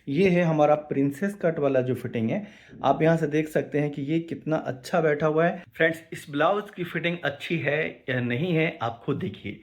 ये है हमारा प्रिंसेस कट वाला जो फिटिंग है। आप यहाँ से देख सकते हैं कि ये कितना अच्छा बैठा हुआ है। फ्रेंड्स, इस ब्लाउज की फिटिंग अच्छी है या नहीं है आप खुद देखिए।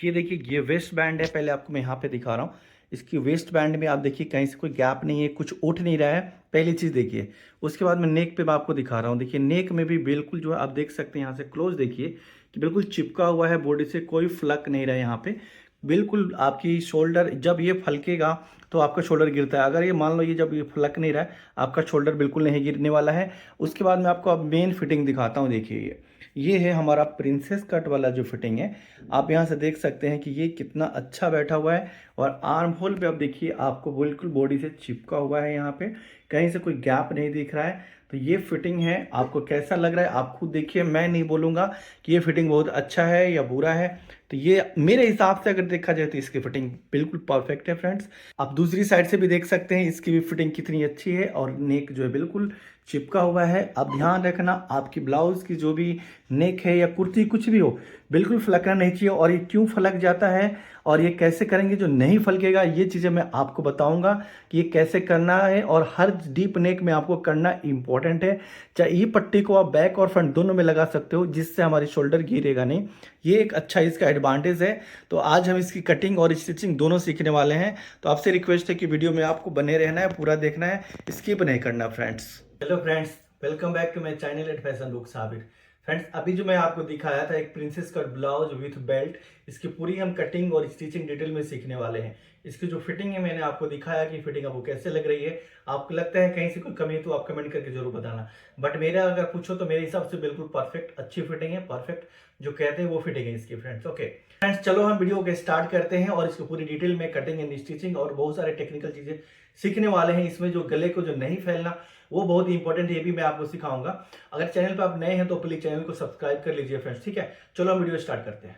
ये देखिए, ये वेस्ट बैंड है। पहले आपको मैं यहाँ पे दिखा रहा हूँ। इसकी वेस्ट बैंड में आप देखिए कहीं से कोई गैप नहीं है, कुछ उठ नहीं रहा है। पहली चीज़ देखिए। उसके बाद मैं नेक पे मैं आपको दिखा रहा हूँ। देखिए नेक में भी बिल्कुल जो है आप देख सकते हैं, यहाँ से क्लोज देखिए कि बिल्कुल चिपका हुआ है बॉडी से, कोई फ्लक नहीं रहा है यहाँ पे। बिल्कुल आपकी शोल्डर जब ये फलकेगा तो आपका शोल्डर गिरता है। अगर ये मान लो ये जब ये फलक नहीं रहा है, आपका शोल्डर बिल्कुल नहीं गिरने वाला है। उसके बाद मैं आपको अब मेन फिटिंग दिखाता हूँ। देखिए ये है हमारा प्रिंसेस कट वाला जो फिटिंग है। आप यहाँ से देख सकते हैं कि ये कितना अच्छा बैठा हुआ है। और आर्म होल पे आप देखिए, आपको बिल्कुल बॉडी से चिपका हुआ है। यहाँ पे कहीं से कोई गैप नहीं दिख रहा है। तो ये फिटिंग है। आपको कैसा लग रहा है आप खुद देखिए। मैं नहीं बोलूँगा कि ये फिटिंग बहुत अच्छा है या बुरा है। तो ये मेरे हिसाब से अगर देखा जाए तो इसकी फिटिंग बिल्कुल परफेक्ट है फ्रेंड्स। आप दूसरी साइड से भी देख सकते हैं इसकी भी फिटिंग कितनी अच्छी है। और नेक जो है बिल्कुल चिपका हुआ है। अब ध्यान रखना, आपकी ब्लाउज की जो भी नेक है या कुर्ती कुछ भी हो, बिल्कुल फलकना नहीं चाहिए। और ये क्यों फलक जाता है और ये कैसे करेंगे जो नहीं फलकेगा, ये चीज़ें मैं आपको बताऊंगा कि ये कैसे करना है। और हर डीप नेक में आपको करना इंपॉर्टेंट है। चाहे ये पट्टी को आप बैक और फ्रंट दोनों में लगा सकते हो, जिससे हमारी शोल्डर गिरेगा नहीं। ये एक अच्छा इसका एडवांटेज है। तो आज हम इसकी कटिंग और स्टिचिंग दोनों सीखने वाले हैं। तो आपसे रिक्वेस्ट है कि वीडियो में आपको बने रहना है, पूरा देखना है, स्किप नहीं करना friends. Hello friends, welcome back to my channel at fashion look Sabir. Friends, अभी जो मैं आपको दिखाया था एक princess cut blouse with belt, इसकी पूरी हम कटिंग और स्टिचिंग डिटेल में सीखने वाले हैं। इसकी जो फिटिंग है मैंने आपको दिखाया कि फिटिंग आपको कैसे लग रही है। आपको लगता है कहीं से कोई कमी है तो आप कमेंट करके जरूर बताना। बट मेरा अगर पूछो तो मेरे हिसाब से बिल्कुल परफेक्ट अच्छी फिटिंग है। परफेक्ट जो कहते हैं वो फिटिंग है इसकी फ्रेंड्स। ओके फ्रेंड्स, चलो हम वीडियो को स्टार्ट करते हैं और इसको पूरी डिटेल में कटिंग एंड स्टिचिंग और बहुत सारे टेक्निकल चीजें सीखने वाले हैं। इसमें जो गले को जो नहीं फैलना वो बहुत इंपॉर्टेंट है, ये भी मैं आपको सिखाऊंगा। अगर चैनल पर आप नए हैं तो प्लीज चैनल को सब्सक्राइब कर लीजिए फ्रेंड्स। ठीक है, चलो हम वीडियो स्टार्ट करते हैं।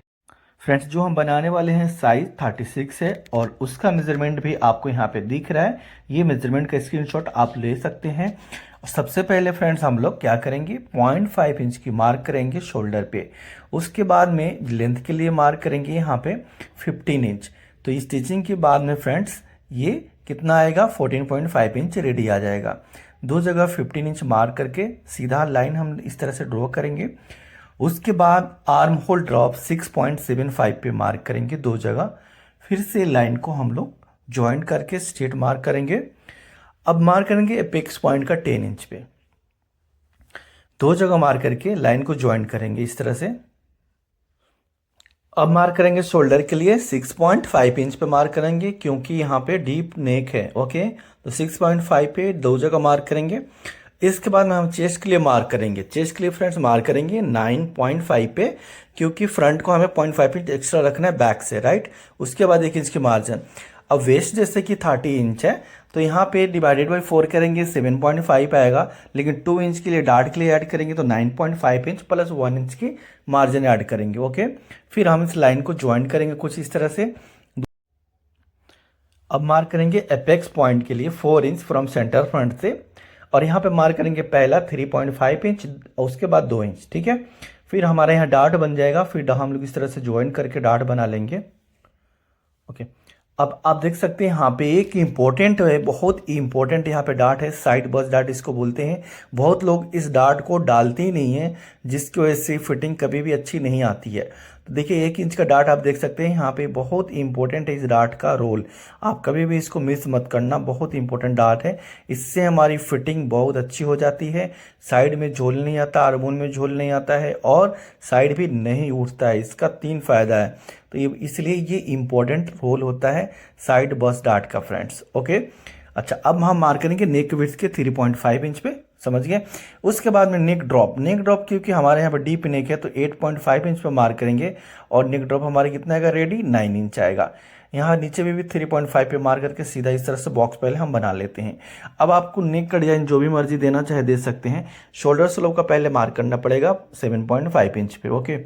फ्रेंड्स, जो हम बनाने वाले हैं साइज 36 है और उसका मेजरमेंट भी आपको यहाँ पे दिख रहा है। ये मेजरमेंट का स्क्रीनशॉट आप ले सकते हैं। सबसे पहले फ्रेंड्स हम लोग क्या करेंगे, 0.5 इंच की मार्क करेंगे शोल्डर पे। उसके बाद में लेंथ के लिए मार्क करेंगे यहाँ पे 15 इंच। तो स्टिचिंग के बाद में फ्रेंड्स ये कितना आएगा, 14.5 इंच रेडी आ जाएगा। दो जगह 15 इंच मार्क करके सीधा लाइन हम इस तरह से ड्रॉ करेंगे। उसके बाद आर्म होल ड्रॉप 6.75 पे मार्क करेंगे दो जगह। फिर से लाइन को हम लोग ज्वाइंट करके स्ट्रेट मार्क करेंगे। अब मार्क करेंगे एपेक्स पॉइंट का 10 इंच पे। दो जगह मार्क करके लाइन को ज्वाइंट करेंगे इस तरह से। अब मार्क करेंगे शोल्डर के लिए 6.5 इंच पे मार्क करेंगे, क्योंकि यहाँ पे डीप नेक है। ओके, तो 6.5 पे दो जगह मार्क करेंगे। इसके बाद में हम चेस्ट के लिए मार्क करेंगे। चेस्ट के लिए फ्रेंड्स मार्क करेंगे 9.5 पे, क्योंकि फ्रंट को हमें 0.5 इंच एक्स्ट्रा रखना है बैक से, राइट। उसके बाद 1 इंच की मार्जिन। अब वेस्ट जैसे कि 30 इंच है तो यहाँ पे डिवाइडेड बाई 4 करेंगे 7.5 आएगा। लेकिन 2 इंच के लिए डार्ट के लिए ऐड करेंगे तो 9.5 इंच प्लस 1 इंच की मार्जिन ऐड करेंगे। ओके, फिर हम इस लाइन को ज्वाइंट करेंगे कुछ इस तरह से। अब मार्क करेंगे एपेक्स पॉइंट के लिए 4 इंच फ्रॉम सेंटर फ्रंट से। और यहाँ पे मार्क करेंगे पहला 3.5 इंच और उसके बाद 2 इंच। ठीक है, फिर हमारे यहाँ डार्ट बन जाएगा। फिर हम लोग इस तरह से ज्वाइंट करके डार्ट बना लेंगे। ओके, अब आप देख सकते हैं यहाँ पे एक इम्पोर्टेंट है, बहुत इंपॉर्टेंट यहाँ पे डार्ट है, साइड बस डार्ट इसको बोलते हैं। बहुत लोग इस डार्ट को डालते ही नहीं है, जिसकी वजह से फिटिंग कभी भी अच्छी नहीं आती है। तो देखिए 1 इंच का डार्ट आप देख सकते हैं यहाँ पे, बहुत इंपॉर्टेंट है इस डार्ट का रोल। आप कभी भी इसको मिस मत करना, बहुत इंपॉर्टेंट डार्ट है। इससे हमारी फिटिंग बहुत अच्छी हो जाती है। साइड में झोल नहीं आता, आर्मोल में झोल नहीं आता है और साइड भी नहीं उठता है। इसका 3 फायदा है। तो ये इसलिए ये इंपॉर्टेंट रोल होता है साइड बस डार्ट का फ्रेंड्स। ओके, अच्छा अब हम मार्क करेंगे नेक विड्थ के 3.5 इंच पे, समझ गए। उसके बाद में नेक ड्रॉप, नेक ड्रॉप क्योंकि हमारे यहाँ पर डीप नेक है तो 8.5 इंच पे मार्क करेंगे। और नेक ड्रॉप हमारे कितना आएगा रेडी, 9 इंच आएगा। यहाँ नीचे में भी 3.5 पे मार्क करके सीधा इस तरह से बॉक्स पहले हम बना लेते हैं। अब आपको नेक का डिजाइन जो भी मर्जी देना चाहे दे सकते हैं। शोल्डर स्लोप का पहले मार्क करना पड़ेगा 7.5 इंच पे। ओके,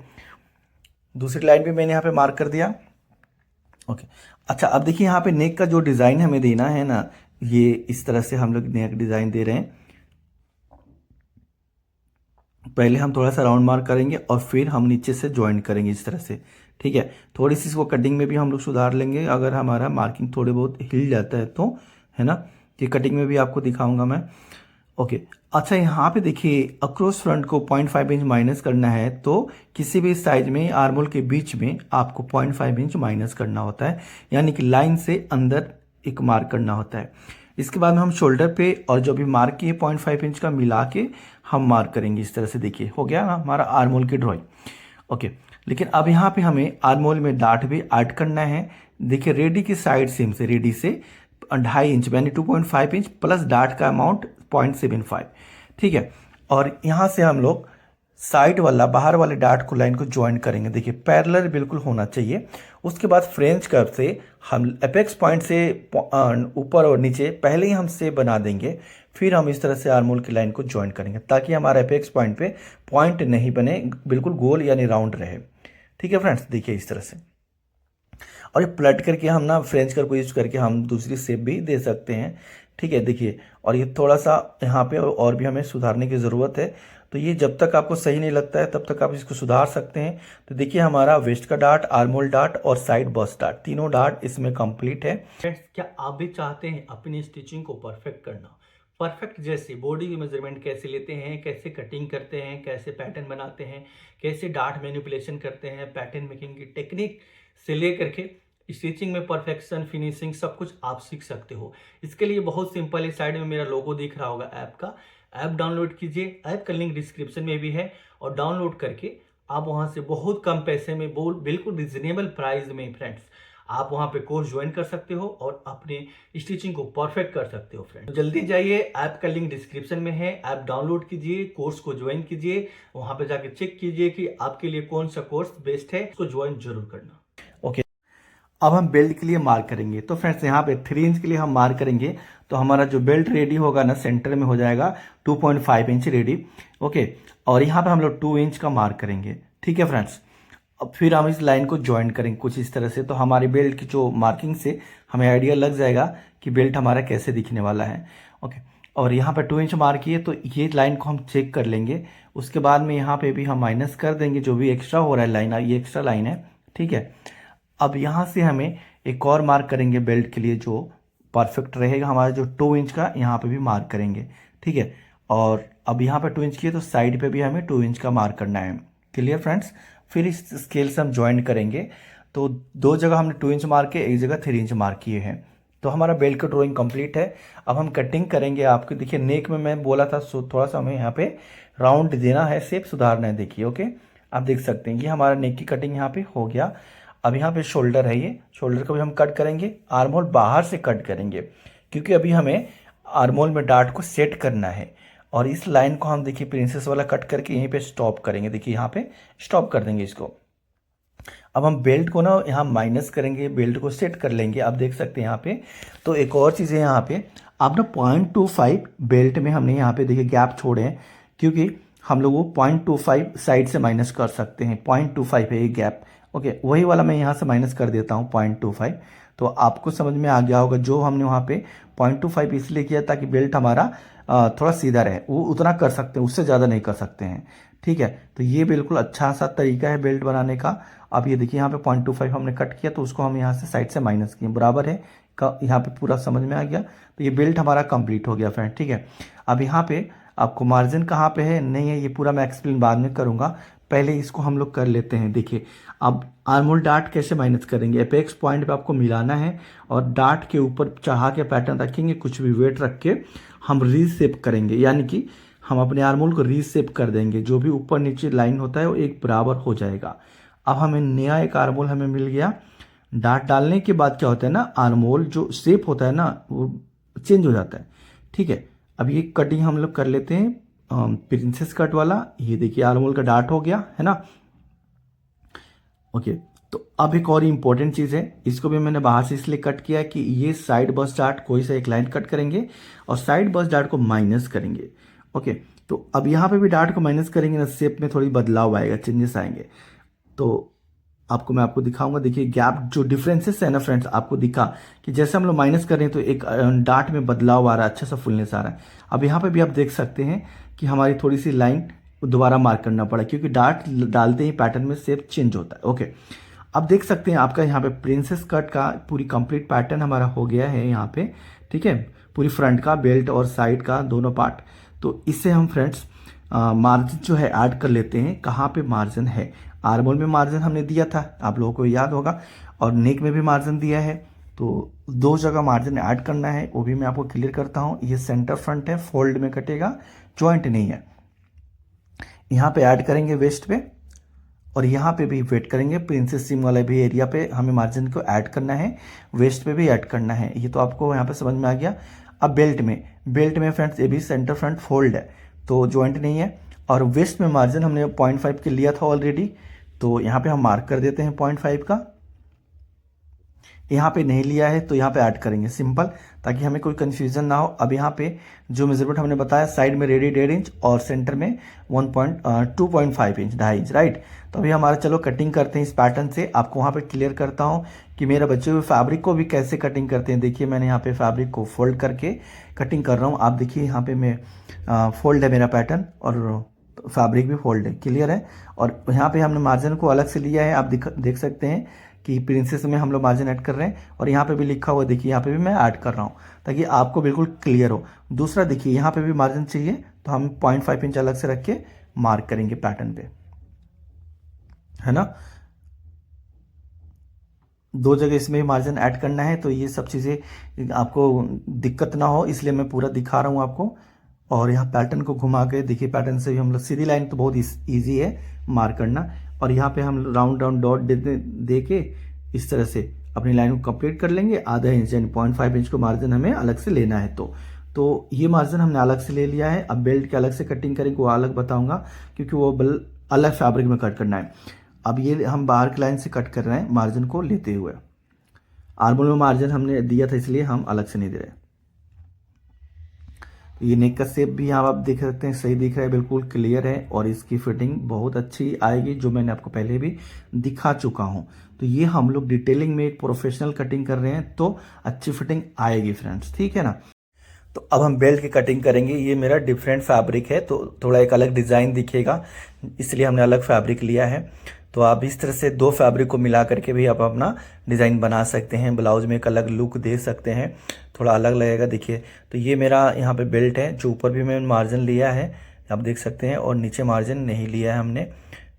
दूसरी लाइन भी मैंने यहाँ पे मार्क कर दिया। ओके, अच्छा अब देखिए यहाँ पे नेक का जो डिज़ाइन हमें देना है ना, ये इस तरह से हम लोग नेक डिज़ाइन दे रहे हैं। पहले हम थोड़ा सा राउंड मार्क करेंगे और फिर हम नीचे से ज्वाइंट करेंगे इस तरह से। ठीक है, थोड़ी सी इसको कटिंग में भी हम लोग सुधार लेंगे अगर हमारा मार्किंग थोड़े बहुत हिल जाता है तो, है ना। ये कटिंग में भी आपको दिखाऊंगा मैं। ओके, अच्छा यहाँ पे देखिए अक्रॉस फ्रंट को 0.5 इंच माइनस करना है, तो किसी भी साइज में आर्म होल के बीच में आपको 0.5 इंच माइनस करना होता है, यानी कि लाइन से अंदर एक मार्क करना होता है। इसके बाद में हम शोल्डर पे और जो भी मार्क किए 0.5 इंच का मिला के हम मार्क करेंगे। इस तरह से देखिए हो गया ना हमारा आर्म होल की ड्रॉइंग। ओके, लेकिन अब यहाँ पे हमें आर्म होल में डार्ट भी ऐड करना है। देखिए रेडी की साइड सीम से, रेडी से 2.5 इंच यानी 2.5 इंच प्लस डार्ट का अमाउंट 0.75, ठीक है। और यहाँ से हम लोग साइड वाला बाहर वाले डार्ट को लाइन को ज्वाइन करेंगे। देखिए पैरेलल बिल्कुल होना चाहिए। उसके बाद फ्रेंच कर्व से हम एपेक्स पॉइंट से ऊपर और नीचे पहले ही हम सेप बना देंगे, फिर हम इस तरह से आर्म होल की लाइन को ज्वाइन करेंगे ताकि हमारा एपेक्स पॉइंट पे पॉइंट नहीं बने, बिल्कुल गोल यानी राउंड रहे। ठीक है फ्रेंड्स, देखिए इस तरह से। और ये पलट करके हम ना फ्रेंच कर्व को यूज करके हम दूसरी शेप भी दे सकते हैं। ठीक है, देखिए। और ये थोड़ा सा यहाँ पे और भी हमें सुधारने की ज़रूरत है, तो ये जब तक आपको सही नहीं लगता है तब तक आप इसको सुधार सकते हैं। तो देखिए हमारा वेस्ट का डार्ट, आर्म होल डार्ट और साइड बस्ट डार्ट, तीनों डार्ट इसमें कंप्लीट है। क्या आप भी चाहते हैं अपनी स्टिचिंग को परफेक्ट करना? परफेक्ट जैसे बॉडी की मेजरमेंट कैसे लेते हैं, कैसे कटिंग करते हैं, कैसे पैटर्न बनाते हैं, कैसे डार्ट मैनिपुलेशन करते हैं, पैटर्न मेकिंग की टेक्निक से लेकर के स्टिचिंग में परफेक्शन, फिनिशिंग सब कुछ आप सीख सकते हो। इसके लिए बहुत सिंपल है, साइड में मेरा लोगो दिख रहा होगा ऐप का। ऐप डाउनलोड कीजिए, ऐप का लिंक डिस्क्रिप्शन में भी है, और डाउनलोड करके आप वहां से बहुत कम पैसे में बिल्कुल रिजनेबल प्राइस में फ्रेंड्स आप वहां पे कोर्स ज्वाइन कर सकते हो और अपने स्टिचिंग को परफेक्ट कर सकते हो फ्रेंड्स। तो जल्दी जाइए, ऐप का लिंक डिस्क्रिप्शन में है, ऐप डाउनलोड कीजिए, कोर्स को ज्वाइन कीजिए, वहां पे जाके चेक कीजिए कि आपके लिए कौन सा कोर्स बेस्ट है, उसको ज्वाइन जरूर करना। ओके, अब हम बेल्ट के लिए मार्क करेंगे। तो फ्रेंड्स यहाँ पे 3 इंच के लिए हम मार्क करेंगे, तो हमारा जो बेल्ट रेडी होगा ना सेंटर में हो जाएगा 2.5 इंच रेडी। ओके, और यहाँ पे हम लोग 2 इंच का मार्क करेंगे। ठीक है फ्रेंड्स, अब फिर हम इस लाइन को ज्वाइन करेंगे कुछ इस तरह से, तो हमारी बेल्ट की जो मार्किंग से हमें आइडिया लग जाएगा कि बेल्ट हमारा कैसे दिखने वाला है। ओके, और यहाँ पे 2 इंच मार्क किए, तो ये लाइन को हम चेक कर लेंगे। उसके बाद में यहाँ पे भी हम माइनस कर देंगे जो भी एक्स्ट्रा हो रहा है लाइन, ये एक्स्ट्रा लाइन है। ठीक है, अब यहाँ से हमें एक और मार्क करेंगे बेल्ट के लिए जो परफेक्ट रहेगा हमारा, जो 2 इंच का यहाँ पे भी मार्क करेंगे। ठीक है, और अब यहाँ पे 2 इंच किए तो साइड पे भी हमें 2 इंच का मार्क करना है। क्लियर फ्रेंड्स, फिर इस स्केल से हम ज्वाइन करेंगे, तो 2 जगह हमने 2 इंच मार्क किए, एक जगह 3 इंच मार्क किए हैं। तो हमारा बेल्ट का ड्राइंग कंप्लीट है। अब हम कटिंग करेंगे। आपको देखिए नेक में मैं बोला था थोड़ा सा हमें यहाँ पे राउंड देना है, शेप सुधारना है। देखिए ओके, आप देख सकते हैं कि हमारा नेक की कटिंग यहाँ पे हो गया। अब यहाँ पे शोल्डर है, ये शोल्डर को भी हम कट करेंगे, आर्म होल बाहर से कट करेंगे क्योंकि अभी हमें आर्म होल में डार्ट को सेट करना है। और इस लाइन को हम देखिए प्रिंसेस वाला कट करके यहीं पे स्टॉप करेंगे। देखिए यहाँ पे स्टॉप कर देंगे इसको। अब हम बेल्ट को ना यहाँ माइनस करेंगे, बेल्ट को सेट कर लेंगे। आप देख सकते हैं यहाँ पे। तो एक और चीज़ है यहाँ पे, आप ना 0.25 बेल्ट में हमने यहाँ पे देखिए गैप छोड़े हैं, क्योंकि हम लोग वो 0.25 साइड से माइनस कर सकते हैं। 0.25 है ये गैप। ओके, वही वाला मैं यहाँ से माइनस कर देता हूँ 0.25। तो आपको समझ में आ गया होगा, जो हमने वहाँ पे 0.25 इसलिए किया ताकि बेल्ट हमारा थोड़ा सीधा रहे। वो उतना कर सकते हैं, उससे ज़्यादा नहीं कर सकते हैं। ठीक है, तो ये बिल्कुल अच्छा सा तरीका है बेल्ट बनाने का। अब ये देखिए यहाँ पे 0.25 हमने कट किया, तो उसको हम यहाँ से साइड से माइनस किए, बराबर है यहाँ पे पूरा समझ में आ गया। तो ये बेल्ट हमारा कंप्लीट हो गया फ्रेंड। ठीक है, अब यहाँ पे आपको मार्जिन कहाँ पे है नहीं है, ये पूरा मैं एक्सप्लेन बाद में करूँगा, पहले इसको हम लोग कर लेते हैं। देखिए अब आर्म होल डार्ट कैसे माइनस करेंगे, एपेक्स पॉइंट पे आपको मिलाना है और डार्ट के ऊपर चढ़ा के पैटर्न रखेंगे, कुछ भी वेट रख के हम रीसेप करेंगे, यानी कि हम अपने आर्म होल को रीसेप कर देंगे। जो भी ऊपर नीचे लाइन होता है वो एक बराबर हो जाएगा। अब हमें नया एक आर्म होल हमें मिल गया। डार्ट डालने के बाद क्या होता है ना, आर्म होल जो शेप होता है ना वो चेंज हो जाता है। ठीक है, अब ये कटिंग हम लोग कर लेते हैं प्रिंसेस कट वाला। ये देखिए आर्म होल का डार्ट हो गया है ना। ओके, तो अब एक और इम्पोर्टेंट चीज़ है, इसको भी मैंने बाहर से इसलिए कट किया है कि ये साइड बस डार्ट कोई सा एक लाइन कट करेंगे और साइड बस डार्ट को माइनस करेंगे। ओके, तो अब यहाँ पे भी डार्ट को माइनस करेंगे ना, शेप में थोड़ी बदलाव आएगा, चेंजेस आएंगे। तो मैं आपको दिखाऊंगा। देखिए गैप जो डिफरेंसेस है ना फ्रेंड्स, आपको दिखा कि जैसे हम लोग माइनस कर रहे हैं तो एक डार्ट में बदलाव आ रहा है, अच्छा सा फुलनेस आ रहा है। अब यहाँ पे भी आप देख सकते हैं कि हमारी थोड़ी सी लाइन दोबारा मार्क करना पड़ा, क्योंकि डार्ट डालते ही पैटर्न में शेप चेंज होता है। ओके, अब देख सकते हैं आपका यहाँ पे प्रिंसेस कट का पूरी कंप्लीट पैटर्न हमारा हो गया है यहाँ पे। ठीक है, पूरी फ्रंट का, बेल्ट और साइड का दोनों पार्ट। तो इससे हम फ्रेंड्स मार्जिन जो है ऐड कर लेते हैं। कहाँ पे मार्जिन है, आर्मोल में मार्जिन हमने दिया था, आप लोगों को याद होगा, और नेक में भी मार्जिन दिया है। तो दो जगह मार्जिन ऐड करना है, वो भी मैं आपको क्लियर करता हूँ। ये सेंटर फ्रंट है, फोल्ड में कटेगा, जॉइंट नहीं है। यहाँ पे ऐड करेंगे वेस्ट पे, और यहाँ पे भी वेट करेंगे। प्रिंसेस सीम वाले भी एरिया पे हमें मार्जिन को ऐड करना है, वेस्ट पे भी ऐड करना है। ये तो आपको यहाँ पे समझ में आ गया। अब बेल्ट में फ्रेंड्स ये भी सेंटर फ्रंट फोल्ड है, तो जॉइंट नहीं है। और वेस्ट में मार्जिन हमने 0.5 के लिया था ऑलरेडी, तो यहाँ पे हम मार्क कर देते हैं 0.5 का। यहाँ पे नहीं लिया है तो यहाँ पे ऐड करेंगे, सिंपल, ताकि हमें कोई कंफ्यूजन ना हो। अब यहाँ पे जो मेजरमेंट हमने बताया, साइड में रेडी 1.5 इंच और सेंटर में 2.5 इंच, 2.5 इंच, राइट। तो अभी हमारा चलो कटिंग करते हैं इस पैटर्न से। आपको वहाँ पे क्लियर करता हूँ कि मेरे बच्चे हुए फैब्रिक को भी कैसे कटिंग करते हैं। देखिए मैंने यहाँ पे फैब्रिक को फोल्ड करके कटिंग कर रहा हूँ। आप देखिए यहाँ पे मैं फोल्ड है मेरा पैटर्न, और फैब्रिक भी फोल्ड है, क्लियर है। और यहाँ पे हमने मार्जिन को अलग से लिया है। आप देख सकते हैं कि प्रिंसेस में हम लोग मार्जिन ऐड कर रहे हैं, और यहाँ पे भी लिखा हुआ देखिए, यहाँ पे भी मैं ऐड कर रहा हूँ ताकि आपको बिल्कुल क्लियर हो। दूसरा देखिए यहाँ पे भी मार्जिन चाहिए, तो हम 0.5 इंच अलग से रख के मार्क करेंगे पैटर्न पे, है ना। दो जगह इसमें मार्जिन ऐड करना है, तो ये सब चीज़ें आपको दिक्कत ना हो इसलिए मैं पूरा दिखा रहा हूँ आपको। और यहाँ पैटर्न को घुमा के देखिए, पैटर्न से भी हम लोग सीधी लाइन तो बहुत ईजी है मार्क करना, और यहाँ पे हम राउंड डॉट दे के इस तरह से अपनी लाइन को कंप्लीट कर लेंगे। आधा इंच यानी 0.5 इंच को मार्जिन हमें अलग से लेना है। तो ये मार्जिन हमने अलग से ले लिया है। अब बेल्ट के अलग से कटिंग करेंगे, वो अलग बताऊंगा, क्योंकि वो अलग फैब्रिक में कट करना है। अब ये हम बाहर की लाइन से कट कर रहे हैं मार्जिन को लेते हुए। आर्मोल में मार्जिन हमने दिया था इसलिए हम अलग से नहीं दे रहे। ये नेक का शेप भी यहाँ आप देख सकते हैं, सही दिख रहा है, बिल्कुल क्लियर है, और इसकी फिटिंग बहुत अच्छी आएगी, जो मैंने आपको पहले भी दिखा चुका हूँ। तो ये हम लोग डिटेलिंग में एक प्रोफेशनल कटिंग कर रहे हैं, तो अच्छी फिटिंग आएगी फ्रेंड्स, ठीक है ना। तो अब हम बेल्ट की कटिंग करेंगे। ये मेरा डिफरेंट फैब्रिक है, तो थोड़ा एक अलग डिज़ाइन दिखेगा, इसलिए हमने अलग फैब्रिक लिया है। तो आप इस तरह से दो फैब्रिक को मिला करके भी आप अपना डिज़ाइन बना सकते हैं, ब्लाउज में एक अलग लुक दे सकते हैं, थोड़ा अलग लगेगा। देखिए, तो ये मेरा यहाँ पे बेल्ट है, जो ऊपर भी मैंने मार्जिन लिया है, आप देख सकते हैं, और नीचे मार्जिन नहीं लिया है हमने,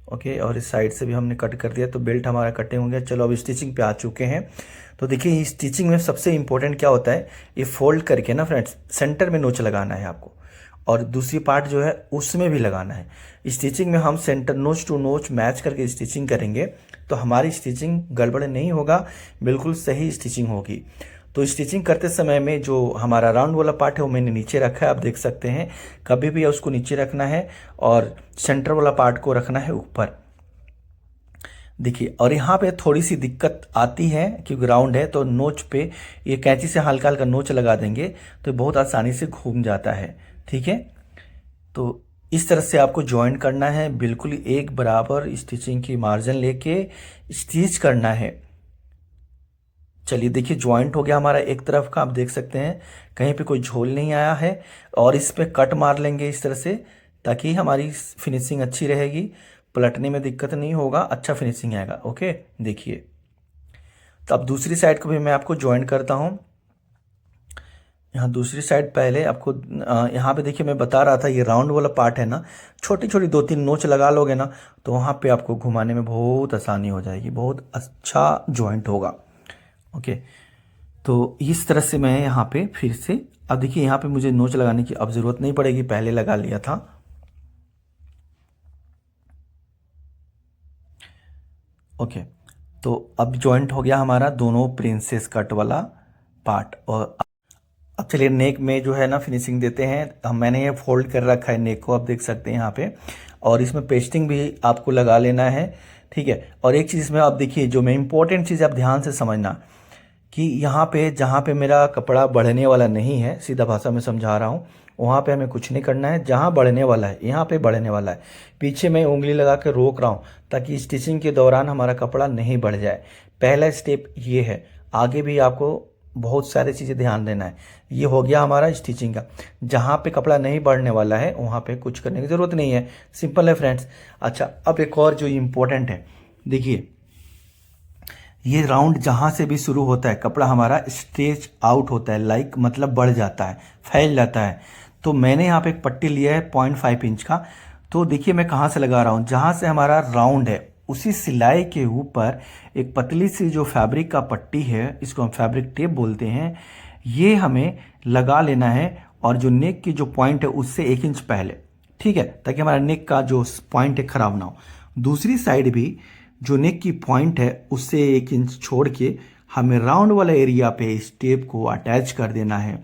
ओके। और इस साइड से भी हमने कट कर दिया, तो बेल्ट हमारा कटिंग हो गया। चलो अब स्टिचिंग पे आ चुके हैं। तो देखिए, स्टिचिंग में सबसे इंपॉर्टेंट क्या होता है, ये फोल्ड करके ना फ्रेंड्स, सेंटर में नोच लगाना है आपको, और दूसरी पार्ट जो है उसमें भी लगाना है। स्टिचिंग में हम सेंटर नोच टू नोच मैच करके स्टिचिंग करेंगे, तो हमारी स्टिचिंग गड़बड़ नहीं होगा, बिल्कुल सही स्टिचिंग होगी। तो स्टिचिंग करते समय में जो हमारा राउंड वाला पार्ट है वो मैंने नीचे रखा है, आप देख सकते हैं। कभी भी उसको नीचे रखना है, और सेंटर वाला पार्ट को रखना है ऊपर, देखिए। और यहाँ पे थोड़ी सी दिक्कत आती है, क्योंकि राउंड है, तो नोच पे ये कैंची से हल्का हल्का नोच लगा देंगे तो बहुत आसानी से घूम जाता है, ठीक है। तो इस तरह से आपको ज्वाइन करना है, बिल्कुल एक बराबर स्टिचिंग की मार्जिन लेके स्टिच करना है। चलिए देखिए, ज्वाइंट हो गया हमारा एक तरफ का, आप देख सकते हैं कहीं पे कोई झोल नहीं आया है। और इस पे कट मार लेंगे इस तरह से, ताकि हमारी फिनिशिंग अच्छी रहेगी, पलटने में दिक्कत नहीं होगा, अच्छा फिनिशिंग आएगा, ओके। देखिए, तो अब दूसरी साइड को भी मैं आपको ज्वाइन करता हूँ। यहाँ दूसरी साइड पहले आपको यहाँ पे देखिए, मैं बता रहा था ये राउंड वाला पार्ट है ना, छोटी छोटी 2-3 नोच लगा लोगे ना, तो वहाँ पे आपको घुमाने में बहुत आसानी हो जाएगी, बहुत अच्छा जॉइंट होगा, ओके। तो इस तरह से मैं यहाँ पे फिर से, अब देखिए यहाँ पे मुझे नोच लगाने की अब ज़रूरत नहीं पड़ेगी, पहले लगा लिया था, ओके। तो अब जॉइंट हो गया हमारा दोनों प्रिंसेस कट वाला पार्ट। और अब चलिए नेक में जो है ना फिनिशिंग देते हैं। मैंने ये फोल्ड कर रखा है नेक को, आप देख सकते हैं यहाँ पे, और इसमें पेस्टिंग भी आपको लगा लेना है, ठीक है। और एक चीज़ इसमें आप देखिए, जो मैं इंपॉर्टेंट चीज़ आप ध्यान से समझना, कि यहाँ पे जहाँ पे मेरा कपड़ा बढ़ने वाला नहीं है, सीधा भाषा में समझा रहा हूँ, वहाँ पे हमें कुछ नहीं करना है। जहाँ बढ़ने वाला है, यहाँ पे बढ़ने वाला है, पीछे मैं उंगली लगा के रोक रहा हूँ, ताकि स्टिचिंग के दौरान हमारा कपड़ा नहीं बढ़ जाए। पहला स्टेप ये है, आगे भी आपको बहुत सारी चीज़ें ध्यान देना है। ये हो गया हमारा स्टिचिंग का। जहाँ पे कपड़ा नहीं बढ़ने वाला है वहाँ पे कुछ करने की ज़रूरत नहीं है, सिंपल है फ्रेंड्स। अच्छा, अब एक और जो इम्पोर्टेंट है, देखिए ये राउंड जहाँ से भी शुरू होता है कपड़ा हमारा स्ट्रेच आउट होता है, लाइक मतलब बढ़ जाता है, फैल जाता है। तो मैंने यहाँ पे एक पट्टी लिया है 0.5 इंच का। तो देखिए मैं कहाँ से लगा रहा हूँ, जहाँ से हमारा राउंड है उसी सिलाई के ऊपर एक पतली सी जो फैब्रिक का पट्टी है, इसको हम फैब्रिक टेप बोलते हैं, ये हमें लगा लेना है। और जो नेक की जो पॉइंट है उससे 1 इंच पहले, ठीक है, ताकि हमारा नेक का जो पॉइंट है खराब ना हो। दूसरी साइड भी जो नेक की पॉइंट है उससे 1 इंच छोड़ के हमें राउंड वाला एरिया पे इस टेप को अटैच कर देना है।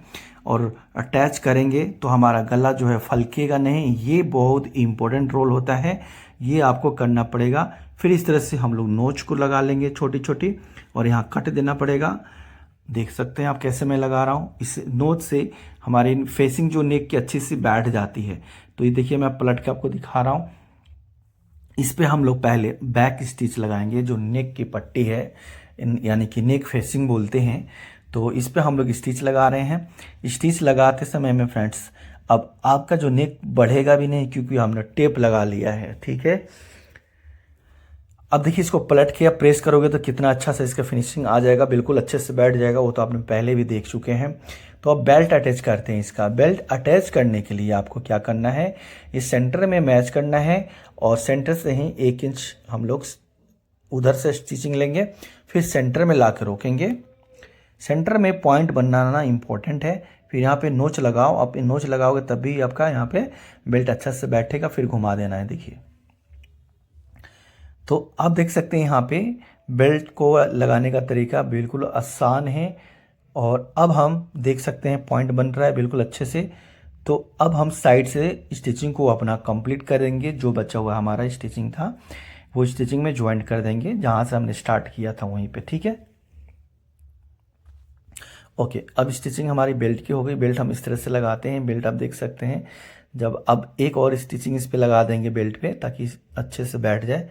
और अटैच करेंगे तो हमारा गला जो है फलकेगा नहीं। ये बहुत इंपॉर्टेंट रोल होता है, ये आपको करना पड़ेगा। फिर इस तरह से हम लोग नोच को लगा लेंगे छोटी छोटी, और यहाँ कट देना पड़ेगा। देख सकते हैं आप कैसे मैं लगा रहा हूँ। इस नोच से हमारी फेसिंग जो नेक की अच्छी सी बैठ जाती है। तो ये देखिए मैं पलट के आपको दिखा रहा हूँ। इस पे हम लोग पहले बैक स्टिच लगाएंगे, जो नेक की पट्टी है यानी कि नेक फेसिंग बोलते हैं। तो इस पे हम लोग स्टिच लगा रहे हैं। स्टिच लगाते समय में फ्रेंड्स अब आपका जो नेक बढ़ेगा भी नहीं, क्योंकि हमने टेप लगा लिया है, ठीक है। अब देखिए इसको पलट के आप प्रेस करोगे तो कितना अच्छा से इसका फिनिशिंग आ जाएगा, बिल्कुल अच्छे से बैठ जाएगा। वो तो आपने पहले भी देख चुके हैं। तो अब बेल्ट अटैच करते हैं। इसका बेल्ट अटैच करने के लिए आपको क्या करना है, इस सेंटर में मैच करना है और सेंटर से ही 1 इंच हम लोग उधर से स्टिचिंग लेंगे, फिर सेंटर में ला कर रोकेंगे। सेंटर में पॉइंट बनाना इंपॉर्टेंट है। फिर यहाँ पे नोच लगाओ, आप नोच लगाओगे तभी आपका यहाँ पे बेल्ट अच्छा से बैठेगा। फिर घुमा देना है। देखिए तो आप देख सकते हैं यहाँ पे बेल्ट को लगाने का तरीका बिल्कुल आसान है। और अब हम देख सकते हैं पॉइंट बन रहा है बिल्कुल अच्छे से। तो अब हम साइड से स्टिचिंग को अपना कंप्लीट करेंगे। जो बचा हुआ हमारा स्टिचिंग था वो स्टिचिंग में ज्वाइंट कर देंगे जहाँ से हमने स्टार्ट किया था वहीं पे, ठीक है। ओके, अब स्टिचिंग हमारी बेल्ट की हो गई। बेल्ट हम इस तरह से लगाते हैं। बेल्ट आप देख सकते हैं। जब अब एक और स्टिचिंग इस पे लगा देंगे बेल्ट पे, ताकि अच्छे से बैठ जाए।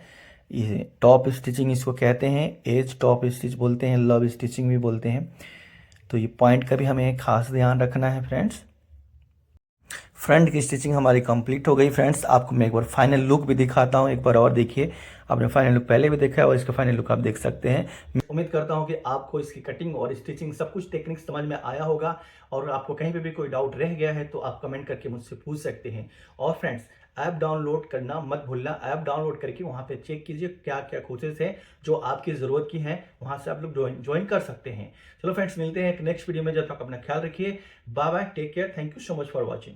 ये टॉप स्टिचिंग इसको कहते हैं, एज टॉप स्टिच बोलते हैं, लव स्टिचिंग भी बोलते हैं। तो ये पॉइंट का भी हमें खास ध्यान रखना है फ्रेंड्स। फ्रंट की स्टिचिंग हमारी कंप्लीट हो गई फ्रेंड्स। आपको मैं एक बार फाइनल लुक भी दिखाता हूँ, एक बार और देखिए। आपने फाइनल लुक पहले भी देखा है और इसका फाइनल लुक आप देख सकते हैं। मैं उम्मीद करता हूं कि आपको इसकी कटिंग और स्टिचिंग सब कुछ टेक्निक समझ में आया होगा। और आपको कहीं पे भी कोई डाउट रह गया है तो आप कमेंट करके मुझसे पूछ सकते हैं। और फ्रेंड्स, ऐप डाउनलोड करना मत भूलना। ऐप डाउनलोड करके वहां पे चेक कीजिए क्या क्या कोर्सेज हैं जो आपकी ज़रूरत की हैं, वहां से आप लोग ज्वाइन कर सकते हैं। चलो फ्रेंड्स, मिलते हैं एक नेक्स्ट वीडियो में। जब तक अपना ख्याल रखिए। Bye bye, take care, thank you so much for watching.